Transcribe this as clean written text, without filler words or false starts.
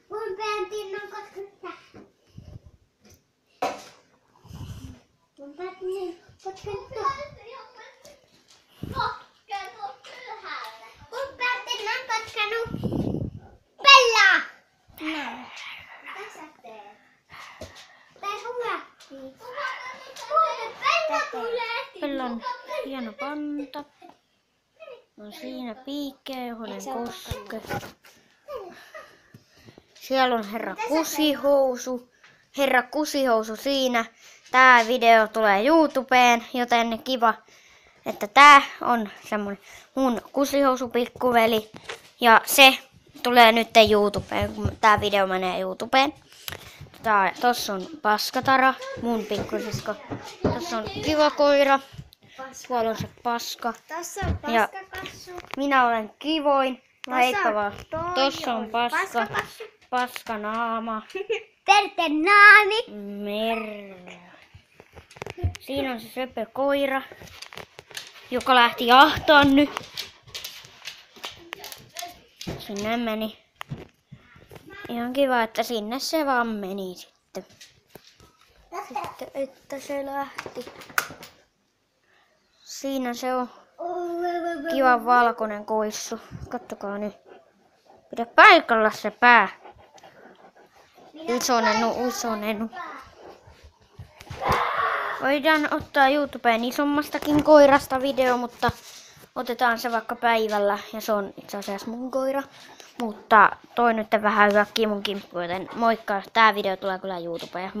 Mun pääntin on kotkuttaa. Mun pääntin kotkuttaa. Mun pääntin on kotkanut. Pellaa! Näin. Tässä teet. Tai huuhtii. Pella tulee. Pellon hieno panta. On siinä piikkejä, johon en koske. Siellä on herra Kusihousu. Herra Kusihousu siinä. Tää video tulee YouTubeen, joten kiva, että tää on semmonen mun Kusihousu-pikkuveli. Ja se tulee nyt YouTubeen, kun tää video menee YouTubeen. Tossa on Paskatara, mun pikkusisko. Tossa on Kiva koira. Tuolla on se Paska. Tossa on Ja paskakassu. minä olen Kivoin. Vaikka vaan. toi Tossa on Paska. paskakassu. Paskanaama. Pertenaami. Merra. Siinä on se söpö koira, joka lähti jahtaan nyt. Sinne meni. Ihan kiva, että sinne se vaan meni sitten. Sitten, että se lähti. Siinä se on kiva valkoinen koissu. Kattokaa nyt. Pidä paikalla se pää. Usonenu. Voidaan ottaa YouTubeen isommastakin koirasta video, mutta otetaan se vaikka päivällä. Ja se on itse asiassa mun koira. Mutta toi nyt vähän hyökkii mun kimppuun, joten moikka. Tää video tulee kyllä YouTubeen.